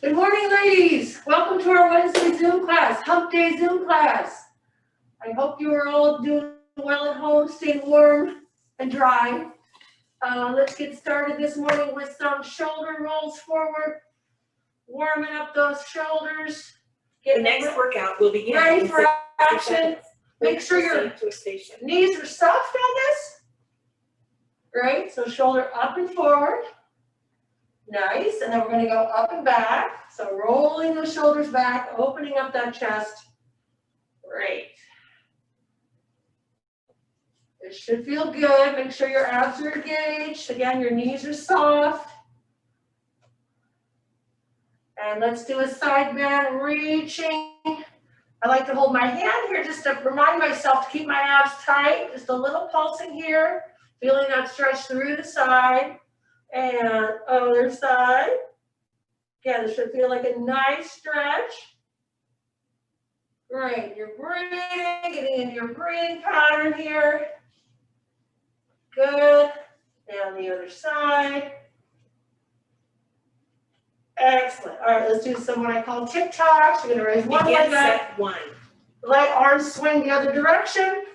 Good morning, ladies. Welcome to our Wednesday Zoom class, Hump Day Zoom class. I hope you are all doing well at home, staying warm and dry. Let's get started this morning with some shoulder rolls forward, warming up those shoulders. The next workout will begin. Ready for action. Make sure your knees are soft on this. Right, so shoulder up and forward. Nice, and then we're going to go up and back. So rolling the shoulders back, opening up that chest. Great. It should feel good. Make sure your abs are engaged. Again, your knees are soft. And let's do a side bend, reaching. I like to hold my hand here just to remind myself to keep my abs tight. Just a little pulsing here. Feeling that stretch through the side. And other side. Again, this should feel like a nice stretch. Great, you're breathing, getting into your breathing pattern here. Good. Down the other side. Excellent. All right, let's do some what I call TikToks. We're going to raise one leg up. Let arms swing the other direction.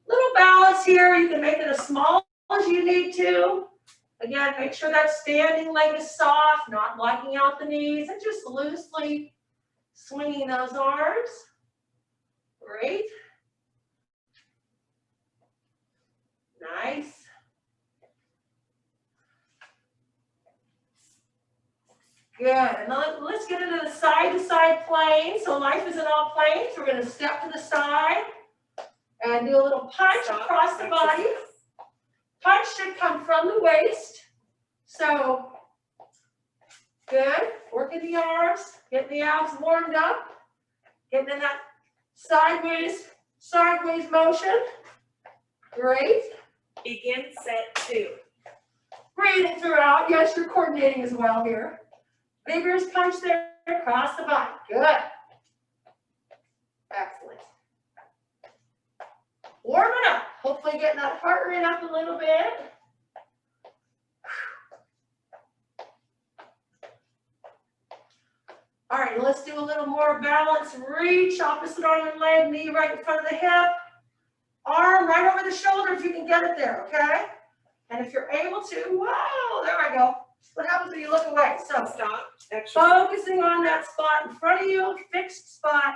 Little balance here. You can make it as small as you need to. Again, make sure that standing leg is soft, not blocking out the knees, and just loosely swinging those arms. Great. Nice. Good. And let's get into the side-to-side plane. So life is in all planes. We're going to step to the side and do a little punch across the body. Punch should come from the waist. So, good. Working the arms, getting the abs warmed up, getting in that sideways motion. Great. Begin set 2. Breathing throughout. Yes, you're coordinating as well here. Vigorous punch there across the body. Good. Excellent. Warm it up. Hopefully getting that heart rate up a little bit. All right, let's do a little more balance. Reach, opposite arm and leg, knee right in front of the hip. Arm right over the shoulder if you can get it there, okay? And if you're able to, whoa, there I go. What happens when you look away? So stop. Focusing on that spot in front of you, fixed spot.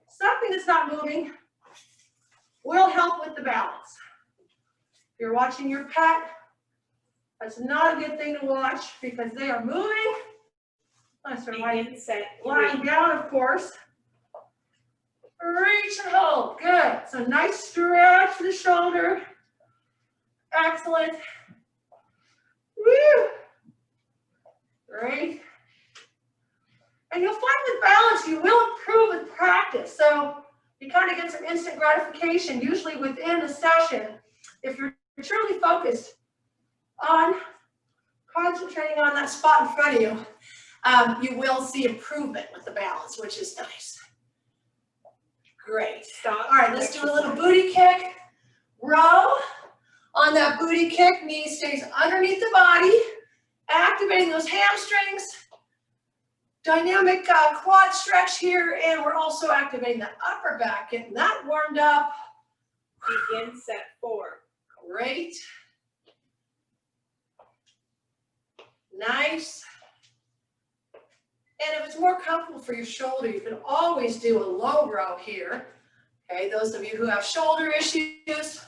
Something that's not moving will help with the balance. If you're watching your pet, that's not a good thing to watch because they are moving. Unless they're lying down, of course. Reach and hold. Good. So nice stretch for the shoulder. Excellent. Woo. Great. And you'll find with balance, you will improve with practice. So you kind of get some instant gratification, usually within a session. If you're truly focused on concentrating on that spot in front of you, you will see improvement with the balance, which is nice. Great. All right, let's do a little booty kick. Row. On that booty kick, knee stays underneath the body, activating those hamstrings. Dynamic quad stretch here, and we're also activating the upper back, getting that warmed up. Begin set 4. Great. Nice. And if it's more comfortable for your shoulder, you can always do a low row here. Okay, those of you who have shoulder issues,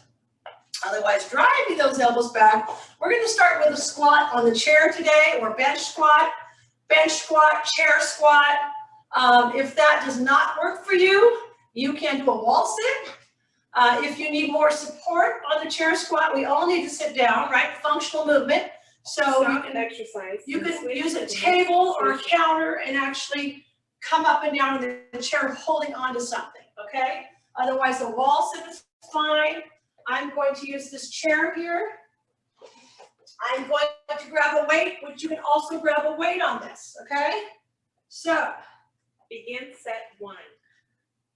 otherwise driving those elbows back. We're going to start with a squat on the chair today, or bench squat, chair squat. If that does not work for you, you can do a wall sit. If you need more support on the chair squat, we all need to sit down, right? Functional movement. So you can exercise. You can use a table or a counter and actually come up and down in the chair holding on to something, okay? Otherwise, a wall sit is fine. I'm going to use this chair here. I'm going to grab a weight, which you can also grab a weight on this, okay? So, begin set 1.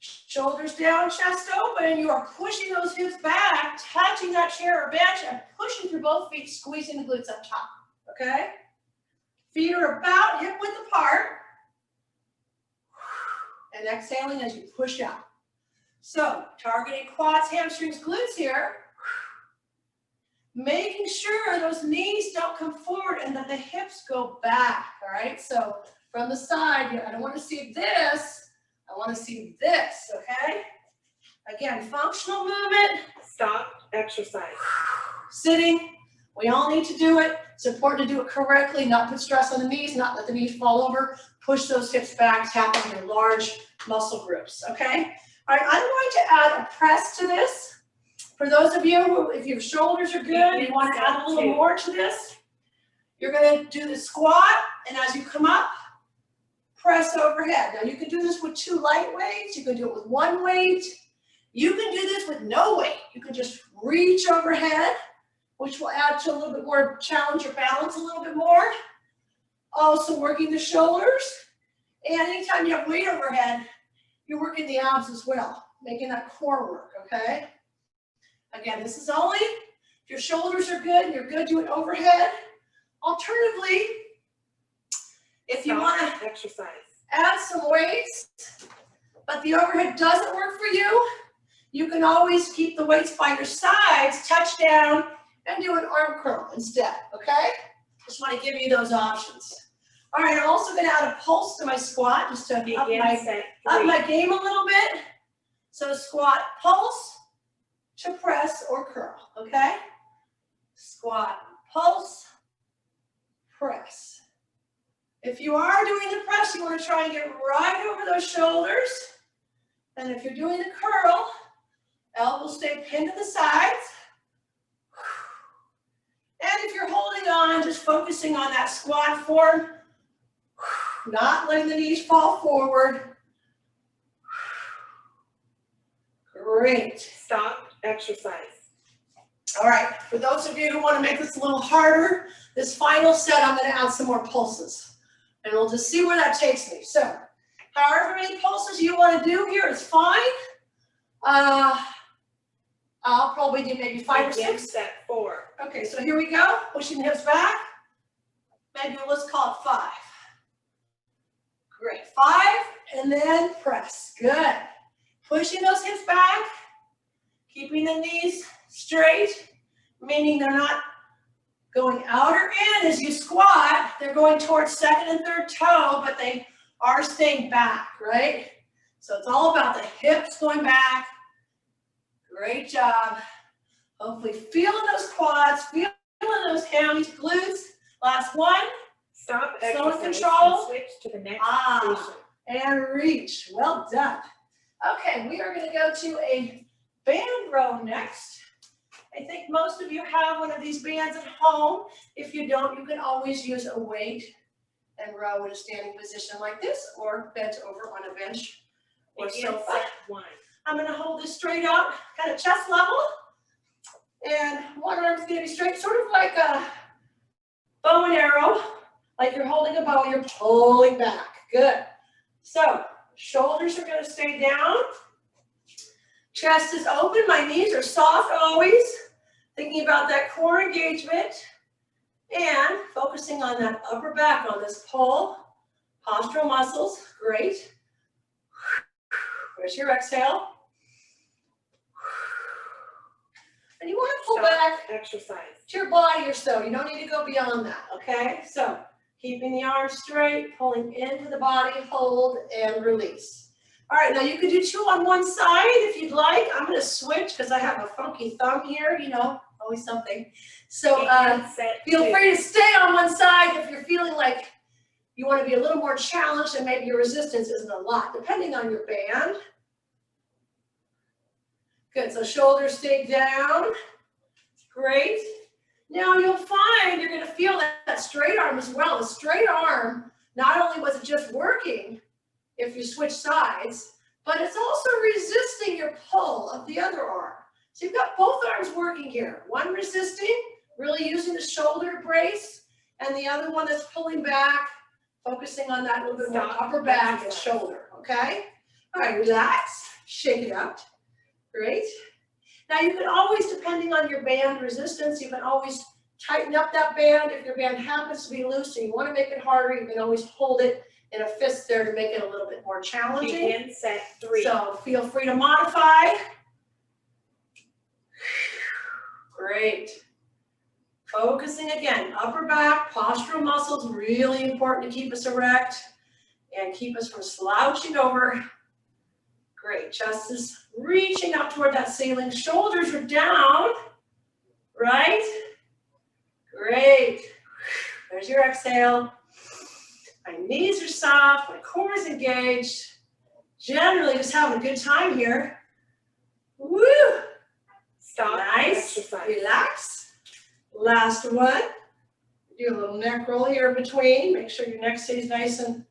Shoulders down, chest open, and you are pushing those hips back, touching that chair or bench, and pushing through both feet, squeezing the glutes up top, okay? Feet are about hip width apart. And exhaling as you push out. So, targeting quads, hamstrings, glutes here. Making sure those knees don't come forward and that the hips go back, all right? So, from the side, I don't want to see this. I want to see this, okay? Again, functional movement. Stop exercise. Sitting. We all need to do it. It's important to do it correctly, not put stress on the knees, not let the knees fall over. Push those hips back, tap on your large muscle groups, okay? All right, I'm going to add a press to this. For those of you who, if your shoulders are good, you want to add a little more to this. You're going to do the squat, and as you come up, press overhead. Now, you can do this with 2 light weights. You can do it with 1 weight. You can do this with no weight. You can just reach overhead, which will add to a little bit more challenge or balance a little bit more. Also working the shoulders. And anytime you have weight overhead, you're working the abs as well, making that core work, okay? Again, this is only if your shoulders are good and you're good doing overhead. Alternatively, if you want to exercise, add some weights, but the overhead doesn't work for you, you can always keep the weights by your sides, touch down, and do an arm curl instead, okay? Just want to give you those options. All right, I'm also going to add a pulse to my squat just to up my game a little bit. So squat, pulse to press or curl, okay? Squat, pulse, press. If you are doing the press, you want to try and get right over those shoulders. And if you're doing the curl, elbows stay pinned to the sides. And if you're holding on, just focusing on that squat form, not letting the knees fall forward. Great. Stop exercise. All right, for those of you who want to make this a little harder, this final set, I'm going to add some more pulses. And we'll just see where that takes me. So, however many pulses you want to do here is fine. I'll probably do maybe 5 or 6. Set 4. Okay, so here we go. Pushing the hips back. Maybe let's call it 5. Great. 5, and then press. Good. Pushing those hips back. Keeping the knees straight, meaning they're not going out or in as you squat. They're going towards 2nd and 3rd toe, but they are staying back, right? So it's all about the hips going back. Great job. Hopefully feeling those quads, feeling those hammies, glutes. Last one. Stop Slow and exercise control. and switch to the next station. And reach. Well done. Okay, we are going to go to a band row next. I think most of you have one of these bands at home. If you don't, you can always use a weight and row in a standing position like this, or bent over on a bench or sofa. Set 1. I'm going to hold this straight out, kind of chest level. And one arm's going to be straight, sort of like a bow and arrow, like you're holding a bow, you're pulling back. Good. So, shoulders are going to stay down. Chest is open, my knees are soft always. Thinking about that core engagement and focusing on that upper back on this pull. Postural muscles, great. Where's your exhale? And you want to pull back exercise to your body or so. You don't need to go beyond that, okay? So, keeping the arms straight, pulling into the body, hold, and release. All right, now you could do 2 on one side if you'd like. I'm going to switch because I have a funky thumb here, you know, always something. So feel free to stay on one side if you're feeling like you want to be a little more challenged and maybe your resistance isn't a lot, depending on your band. Good, so shoulders stay down. Great. Now you'll find you're going to feel that straight arm as well. A straight arm, not only was it just working, if you switch sides, but it's also resisting your pull of the other arm. So you've got both arms working here. One resisting, really using the shoulder brace, and the other one that's pulling back, focusing on that little bit more upper back and shoulder, okay? All right, relax, shake it out. Great. Now you can always, depending on your band resistance, you can always tighten up that band. If your band happens to be loose and you want to make it harder, you can always hold it in a fist there to make it a little bit more challenging. Begin set 3. So feel free to modify. Great. Focusing again, upper back, postural muscles, really important to keep us erect and keep us from slouching over. Great, chest is reaching up toward that ceiling, shoulders are down, right? Great. There's your exhale. My knees are soft, my core is engaged. Generally just having a good time here. Woo! Stop. Nice. Exercise. Relax. Last one. Do a little neck roll here in between. Make sure your neck stays nice and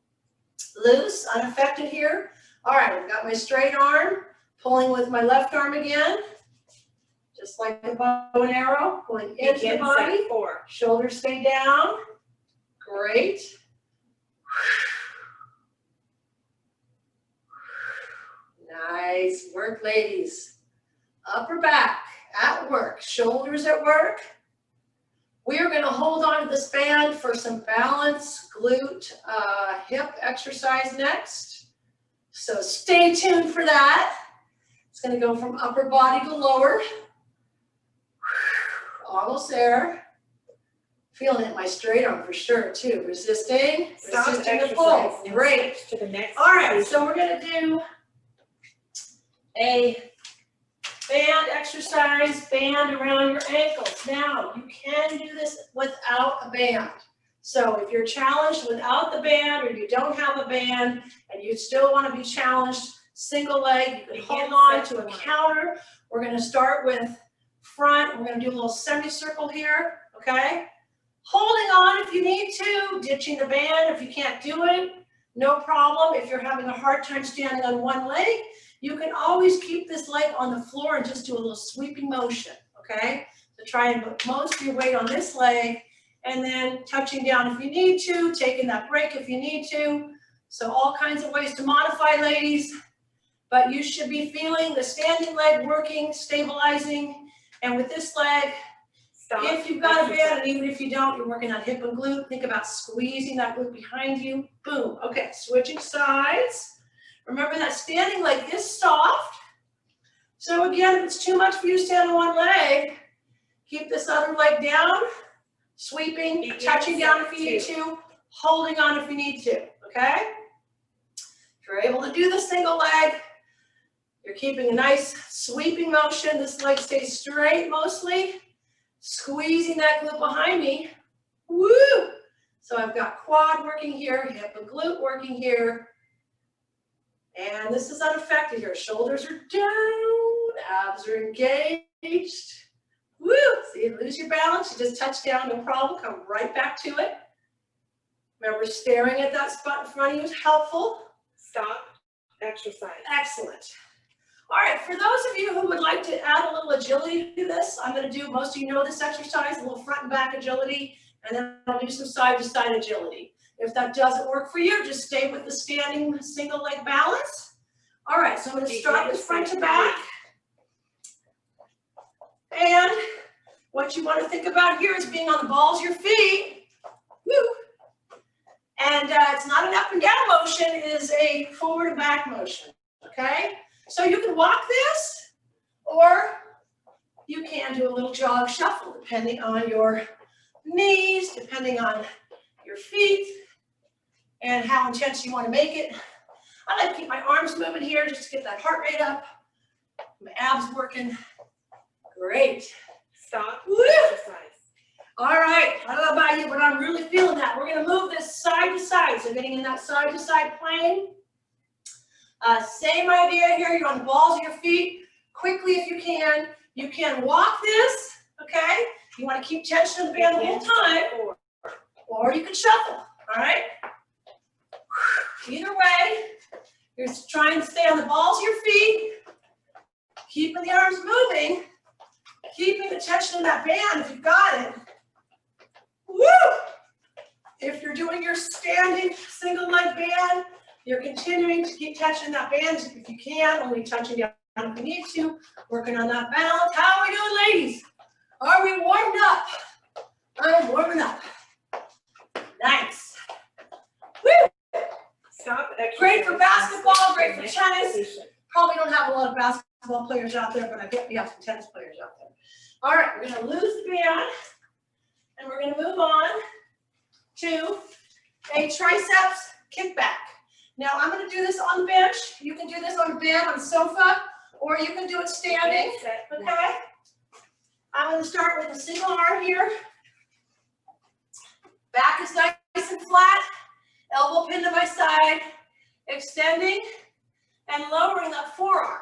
loose, unaffected here. All right, I've got my straight arm, pulling with my left arm again. Just like a bow and arrow, pulling into the body. Set 4. Shoulders stay down. Great. Nice work, ladies. Upper back at work, shoulders at work. We are going to hold on to this band for some balance, glute, hip exercise next. So stay tuned for that. It's going to go from upper body to lower. Almost there. Feeling it in my straight arm for sure too. Resisting the pull. Great. To the next. All right, so we're going to do a band exercise, band around your ankles. Now, you can do this without a band. So if you're challenged without the band or you don't have a band and you still want to be challenged, single leg, you can hold on to a counter. We're going to start with front. We're going to do a little semicircle here, okay? Holding on if you need to, ditching the band if you can't do it, no problem. If you're having a hard time standing on one leg, you can always keep this leg on the floor and just do a little sweeping motion, okay? So try and put most of your weight on this leg and then touching down if you need to, taking that break if you need to. So all kinds of ways to modify, ladies, but you should be feeling the standing leg working, stabilizing, and with this leg, if you've got a band, and even if you don't, you're working on hip and glute, think about squeezing that glute behind you. Boom. Okay, switching sides. Remember that standing leg is soft. So again, if it's too much for you to stand on one leg, keep this other leg down, sweeping, touching down if you need to, holding on if you need to, okay? If you're able to do the single leg, you're keeping a nice sweeping motion. This leg stays straight mostly. Squeezing that glute behind me. Woo! So I've got quad working here, hip and glute working here. And this is unaffected here. Shoulders are down, abs are engaged. Woo! See, lose your balance, you just touch down, no problem, come right back to it. Remember, staring at that spot in front of you is helpful. Stop. Exercise. Excellent. All right, for those of you who would like to add a little agility to this, I'm going to do, most of you know this exercise, a little front and back agility, and then I'll do some side to side agility. If that doesn't work for you, just stay with the standing single leg balance. All right, so I'm going to start with front to back. And what you want to think about here is being on the balls of your feet. Woo. And it's not an up and down motion, it is a forward and back motion, okay? So you can walk this, or you can do a little jog shuffle, depending on your knees, depending on your feet, and how intense you want to make it. I like to keep my arms moving here just to get that heart rate up, my abs working. Great. Stop. Woo. Exercise. All right, I don't know about you, but I'm really feeling that. We're going to move this side to side, so getting in that side to side plane. Same idea here, you're on the balls of your feet, quickly if you can. You can walk this, okay? You want to keep tension in the band the whole time, or you can shuffle, all right? Either way, you're trying to stay on the balls of your feet, keeping the arms moving, keeping the tension in that band if you've got it. Woo! If you're doing your standing single leg band, you're continuing to keep touching that band if you can, only touching down if you need to, working on that balance. How are we doing, ladies? Are we warmed up? arm and up. Nice. Woo! Stop exercise. Great for basketball, great for Next tennis. position. Probably don't have a lot of basketball players out there, but I bet we have some tennis players out there. All right, we're gonna lose the band, and we're gonna move on to a triceps kickback. Now I'm gonna do this on the bench. You can do this on a bed, on a sofa, or you can do it standing, Set one. okay? I'm gonna start with a single arm here. Back is nice and flat, elbow pinned to my side, extending and lowering that forearm.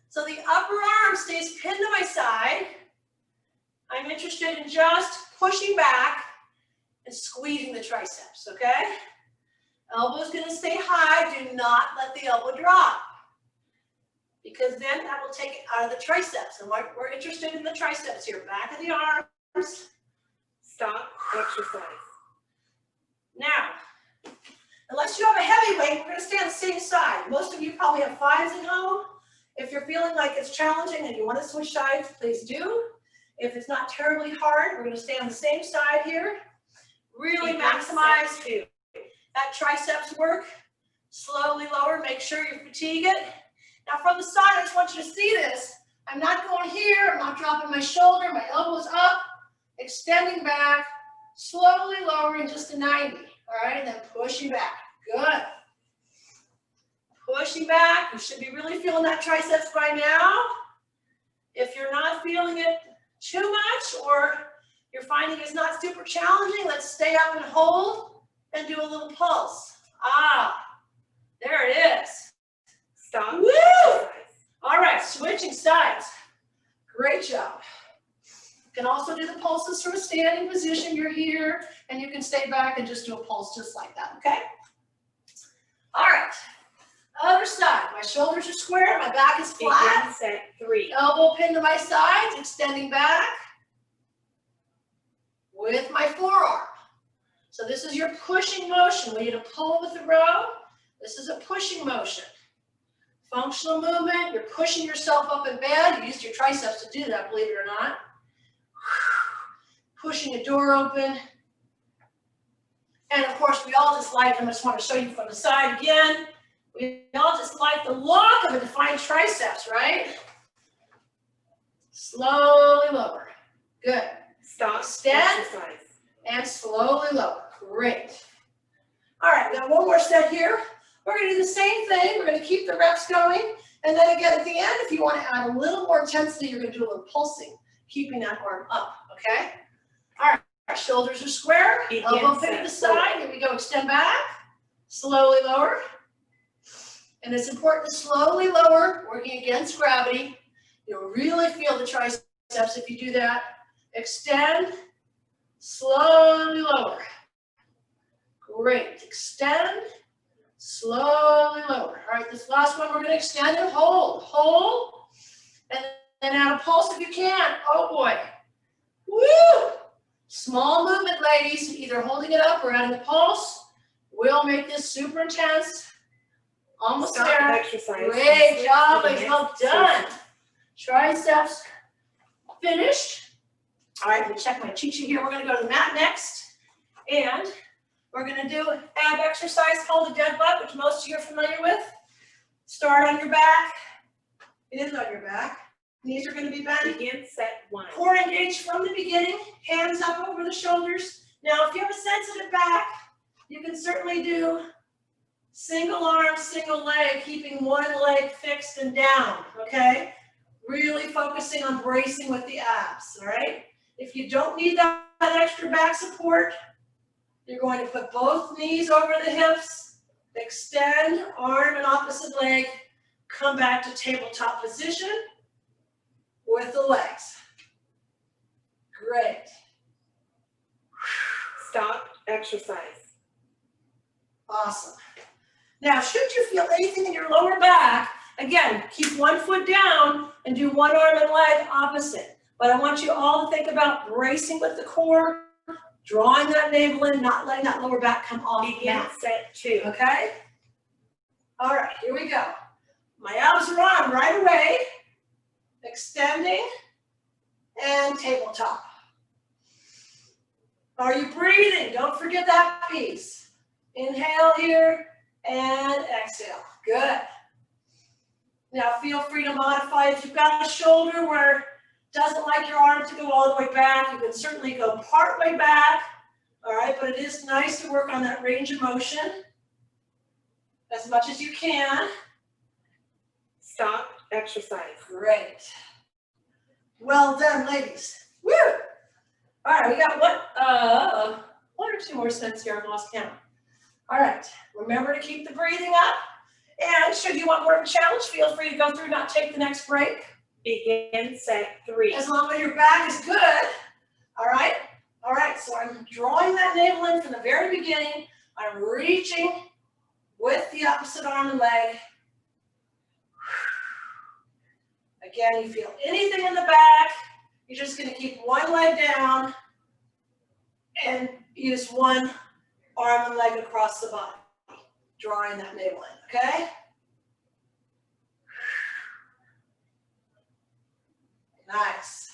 So the upper arm stays pinned to my side. I'm interested in just pushing back and squeezing the triceps, okay? Elbow's gonna stay high, do not let the elbow drop, because then that will take it out of the triceps. And we're interested in the triceps here, back of the arms. Stop exercise. Now, unless you have a heavy weight, we're gonna stay on the same side. Most of you probably have 5s at home. If you're feeling like it's challenging and you wanna switch sides, please do. If it's not terribly hard, we're gonna stay on the same side here. Really maximize Set two. that triceps work. Slowly lower, make sure you fatigue it. Now from the side, I just want you to see this. I'm not going here, I'm not dropping my shoulder, my elbow's up, extending back, slowly lowering just to 90, all right, and then pushing back, good. Pushing back, you should be really feeling that triceps by now. If you're not feeling it too much, or you're finding it's not super challenging, let's stay up and hold and do a little pulse. Ah, there it is. Stop Woo! exercise. All right, switching sides. Great job. You can also do the pulses from a standing position. You're here, and you can stay back and just do a pulse just like that, okay? All right, other side. My shoulders are square, my back is flat. Begin set three. Elbow pinned to my sides, extending back with my forearm. So this is your pushing motion. We need to pull with the row. This is a pushing motion. Functional movement, you're pushing yourself up in bed. You used your triceps to do that, believe it or not. Pushing a door open. And of course, we all just like, I just want to show you from the side again, we all just like the look of a defined triceps, right? Slowly lower. Good. Stop Extend. exercise. And slowly lower. Great. All right, we got one more set here. We're going to do the same thing. We're going to keep the reps going. And then again, at the end, if you want to add a little more intensity, you're going to do a little pulsing, keeping that arm up, okay? All right, our shoulders are square. Begin Elbow pin to the set side. Here we go, extend back. Slowly lower. And it's important to slowly lower, working against gravity. You'll really feel the triceps if you do that. Extend. Slowly lower. Great. Extend. Slowly lower. All right, this last one, we're going to extend and hold. Hold. And then add a pulse if you can. Oh, boy. Woo! Small movement, ladies. Either holding it up or adding a pulse will make this super intense. Almost Stop there. exercise. Great Switch job, to the ladies. Well next done. position. Triceps finished. All right, let me check my cheat sheet here. We're going to go to the mat next. And we're going to do an ab exercise called the dead butt, which most of you are familiar with. Start on your back. It is on your back. Knees are going to be bent. Begin set one. Core engaged from the beginning. Hands up over the shoulders. Now, if you have a sensitive back, you can certainly do single arm, single leg, keeping one leg fixed and down, okay? Really focusing on bracing with the abs, all right? If you don't need that extra back support, you're going to put both knees over the hips, extend, arm and opposite leg, come back to tabletop position with the legs. Great. Stop exercise. Awesome. Now, should you feel anything in your lower back, again, keep one foot down and do one arm and leg opposite. But I want you all to think about bracing with the core, drawing that navel in, not letting that lower back come off the Begin mat. set two. Okay? All right, here we go. My abs are on right away. Extending and tabletop. Are you breathing? Don't forget that piece. Inhale here and exhale. Good. Now feel free to modify. If you've got a shoulder where it doesn't like your arm to go all the way back, you can certainly go part way back. All right, but it is nice to work on that range of motion as much as you can. Stop exercise. Great. Well done, ladies. Woo! All right, we got one or two more sets here. I've lost count. All right, remember to keep the breathing up. And should you want more of a challenge, feel free to go through, not take the next break. Begin set 3. As long as your back is good. All right? All right, so I'm drawing that navel in from the very beginning. I'm reaching with the opposite arm and leg. Again, you feel anything in the back, you're just going to keep one leg down and use one arm and leg across the body, drawing that navel in, okay? Nice.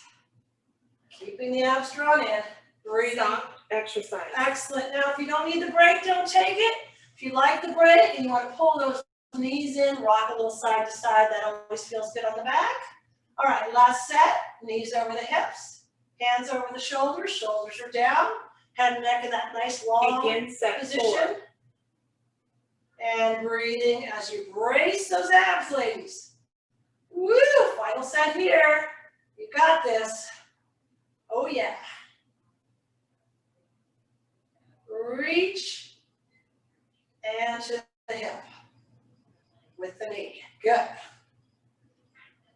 Keeping the abs drawn in, breathing. Stop exercise. Excellent. Now, if you don't need the break, don't take it. If you like the break and you want to pull those knees in, rock a little side to side, that always feels good on the back. All right, last set, knees over the hips, hands over the shoulders, shoulders are down, head and neck in that nice long Begin set position. 4. And breathing as you brace those abs, ladies. Woo, final set here. You got this. Oh yeah. Reach and to the hip with the knee. Good.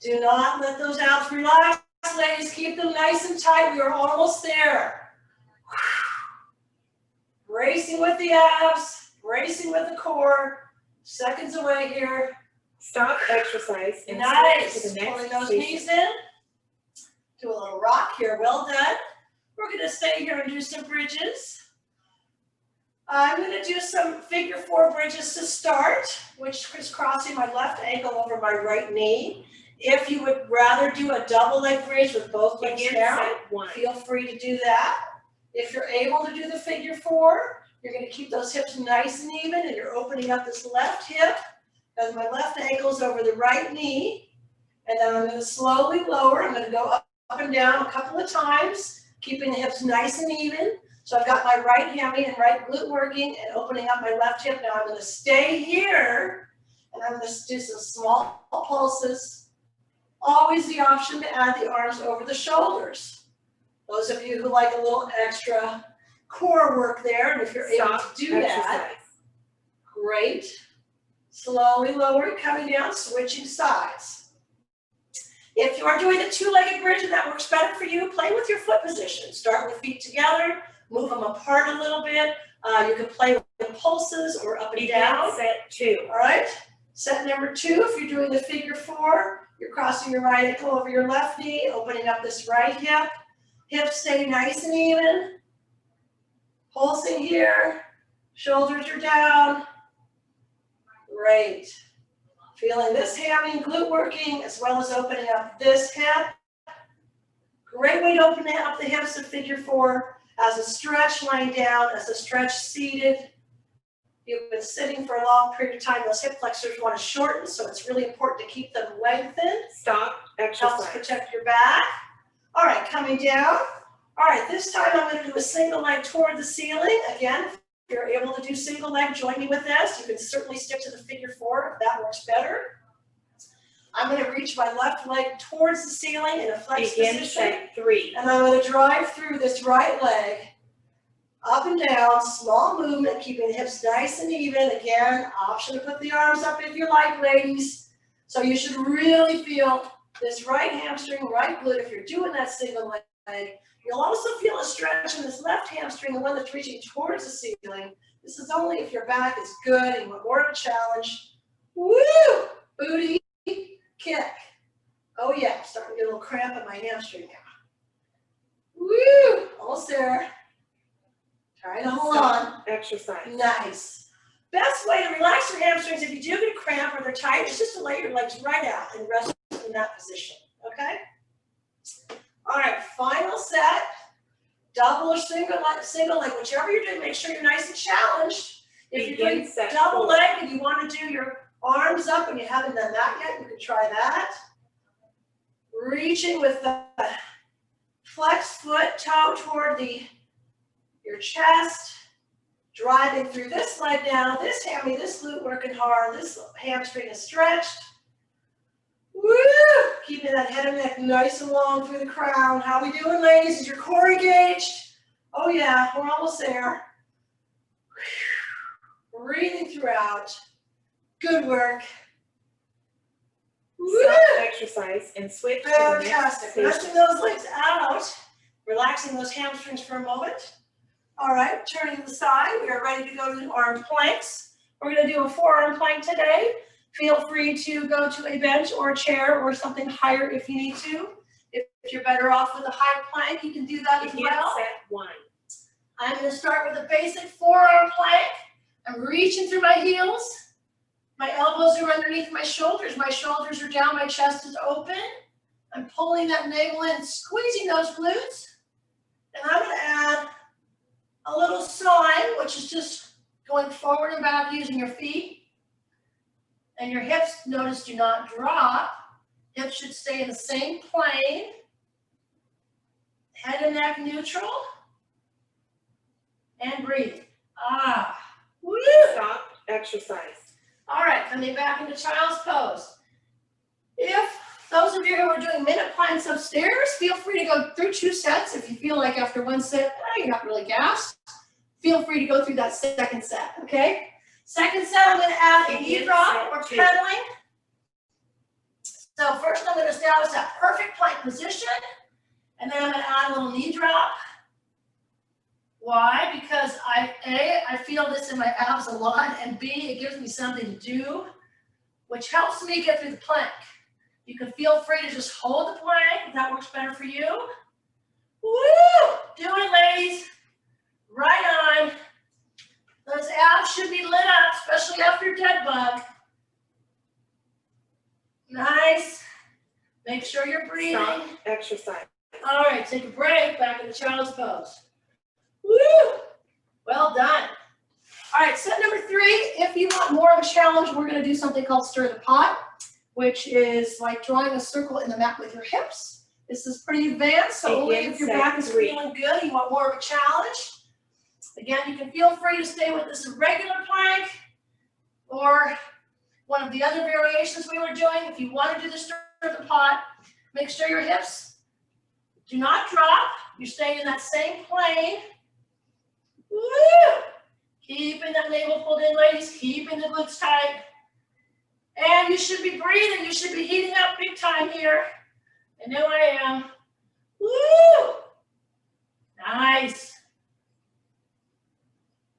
Do not let those abs relax, ladies. Keep them nice and tight. We are almost there. Bracing with the abs, bracing with the core. Seconds away here. Stop exercise and Nice. switch to the next Pulling those station. knees in. Do a little rock here. Well done. We're going to stay here and do some bridges. I'm going to do some figure 4 bridges to start, which is crossing my left ankle over my right knee. If you would rather do a double leg bridge with both legs Begin down, set 1. feel free to do that. If you're able to do the figure 4, you're going to keep those hips nice and even, and you're opening up this left hip as my left ankle's over the right knee. And then I'm going to slowly lower. I'm going to go up and down a couple of times, keeping the hips nice and even. So I've got my right hammy and right glute working and opening up my left hip. Now I'm going to stay here, and I'm going to do some small pulses. Always the option to add the arms over the shoulders. Those of you who like a little extra core work there, and if you're able to do that, great. Slowly lowering, coming down, switching sides. If you are doing a 2-legged bridge and that works better for you, play with your foot position. Start with feet together, move them apart a little bit. You can play with pulses or up and down. Begin set 2. All right. Set number 2, if you're doing the figure 4, you're crossing your right ankle over your left knee, opening up this right hip. Hips stay nice and even. Pulsing here. Shoulders are down. Great. Feeling this hammy and glute working, as well as opening up this hip. Great way to open up the hips in figure 4 as a stretch lying down, as a stretch seated. You've been sitting for a long period of time. Those hip flexors want to shorten, so it's really important to keep them lengthened. Stop Helps exercise. protect your back. All right, coming down. All right, this time I'm going to do a single leg toward the ceiling. Again, if you're able to do single leg, join me with this. You can certainly stick to the figure 4 if that works better. I'm going to reach my left leg towards the ceiling in a flex Begin position. set 3. And I'm going to drive through this right leg, up and down, small movement, keeping the hips nice and even. Again, option to put the arms up if you like, ladies. So you should really feel this right hamstring, right glute if you're doing that single leg. You'll also feel a stretch in this left hamstring, the one that's reaching towards the ceiling. This is only if your back is good and you want more of a challenge. Woo! Booty kick. Oh yeah, I'm starting to get a little cramp in my hamstring now. Woo! Almost there. Trying to hold on. Exercise. Nice. Best way to relax your hamstrings if you do get a cramp or they're tight is just to lay your legs right out and rest in that position, okay? All right, final set. double or single leg, whichever you're doing, make sure you're nice and challenged. If you're doing Begin set double 4. leg and you want to do your arms up and you haven't done that yet, you can try that. Reaching with the flex foot, toe toward your chest, driving through this leg down, this hammy, this glute working hard, this hamstring is stretched. Woo! Keeping that head and neck nice and long through the crown. How we doing, ladies? Is your core engaged? Oh yeah, we're almost there. Breathing throughout. Good work. Woo! Stop exercise and switch to the next Fantastic. station. Resting those legs out. Relaxing those hamstrings for a moment. All right, turning to the side. We are ready to go to arm planks. We're going to do a forearm plank today. Feel free to go to a bench or a chair or something higher if you need to. If you're better off with a high plank, you can do that as Begin well. set 1. I'm going to start with a basic forearm plank. I'm reaching through my heels. My elbows are underneath my shoulders. My shoulders are down. My chest is open. I'm pulling that navel in, squeezing those glutes. And I'm going to add a little sawing, which is just going forward and back using your feet. And your hips, notice, do not drop. Hips should stay in the same plane. Head and neck neutral. And breathe. Ah. Woo! Stop exercise. All right, coming back into child's pose. If those of you who are doing minute planks upstairs, feel free to go through 2 sets. If you feel like after 1 set, you're not really gassed, feel free to go through that second set, okay? Second set, I'm going to add a knee drop or pedaling. So first I'm going to establish that perfect plank position, and then I'm going to add a little knee drop. Why? Because I feel this in my abs a lot, and B, it gives me something to do, which helps me get through the plank. You can feel free to just hold the plank if that works better for you. Woo! Do it, ladies. Right on. Those abs should be lit up, especially after dead bug. Nice. Make sure you're breathing. Stop exercise. All right, take a break, back in the child's pose. Woo! Well done. All right, set number 3. If you want more of a challenge, we're going to do something called stir the pot, which is like drawing a circle in the mat with your hips. This is pretty advanced, so only if your back is feeling good, you want more of a challenge. Again, you can feel free to stay with this regular plank or one of the other variations we were doing. If you want to do the stir the pot, make sure your hips do not drop. You're staying in that same plane. Woo! Keeping that navel pulled in, ladies. Keeping the glutes tight. And you should be breathing. You should be heating up big time here. I know I am. Woo! Nice.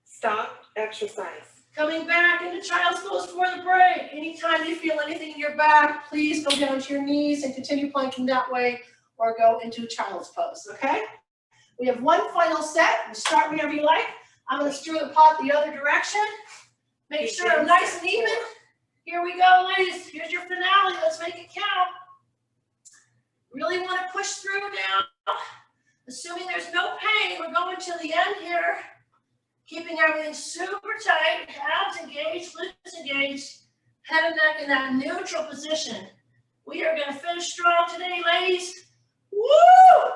Stop exercise. Coming back into child's pose for the break. Anytime you feel anything in your back, please go down to your knees and continue planking that way, or go into child's pose, okay? We have one final set. We'll start whenever you like. I'm going to stir the pot the other direction. Make sure I'm nice and even. Here we go, ladies. Here's your finale. Let's make it count. Really want to push through now. Assuming there's no pain, we're going to the end here. Keeping everything super tight, abs engaged, glutes engaged, head and neck in that neutral position. We are going to finish strong today, ladies. Woo!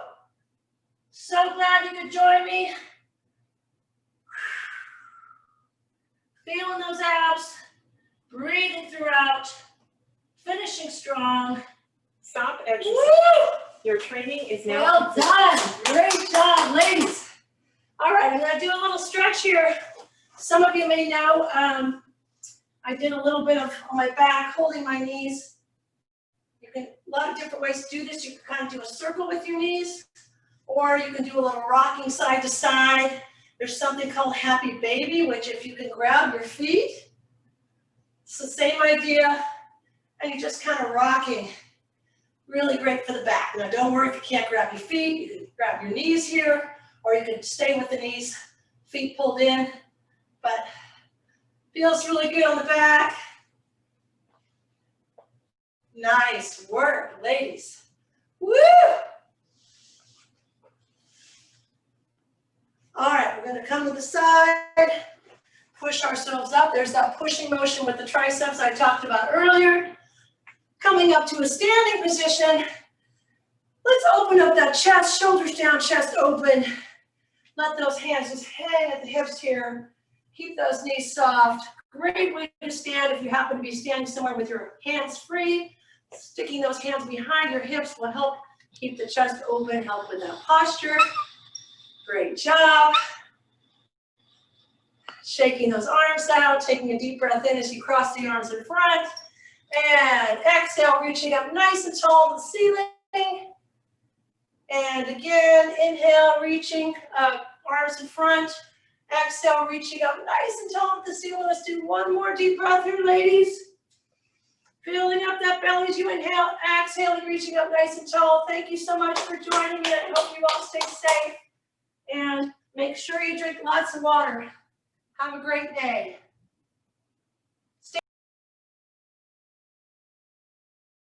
So glad you could join me. Feeling those abs, breathing throughout, finishing strong. Stop exercise. Woo! Your training is now Well done. Great job, ladies. All right, I'm going to do a little stretch here. Some of you may know I did a little bit of on my back, holding my knees. You can, a lot of different ways to do this. You can kind of do a circle with your knees, or you can do a little rocking side to side. There's something called happy baby, which if you can grab your feet, it's the same idea, and you're just kind of rocking. Really great for the back. Now don't worry if you can't grab your feet, you can grab your knees here, or you can stay with the knees, feet pulled in, but feels really good on the back. Nice work, ladies. Woo! gonna come to the side, push ourselves up. There's that pushing motion with the triceps I talked about earlier. Coming up to a standing position. Let's open up that chest, shoulders down, chest open. Let those hands just hang at the hips here. Keep those knees soft. Great way to stand if you happen to be standing somewhere with your hands free. Sticking those hands behind your hips will help keep the chest open, help with that posture. Great job. Shaking those arms out, taking a deep breath in as you cross the arms in front. And exhale, reaching up nice and tall to the ceiling. And again, inhale, reaching arms in front. Exhale, reaching up nice and tall to the ceiling. Let's do one more deep breath here, ladies. Filling up that belly as you inhale, exhaling, reaching up nice and tall. Thank you so much for joining me. I hope you all stay safe. And make sure you drink lots of water. Have a great day.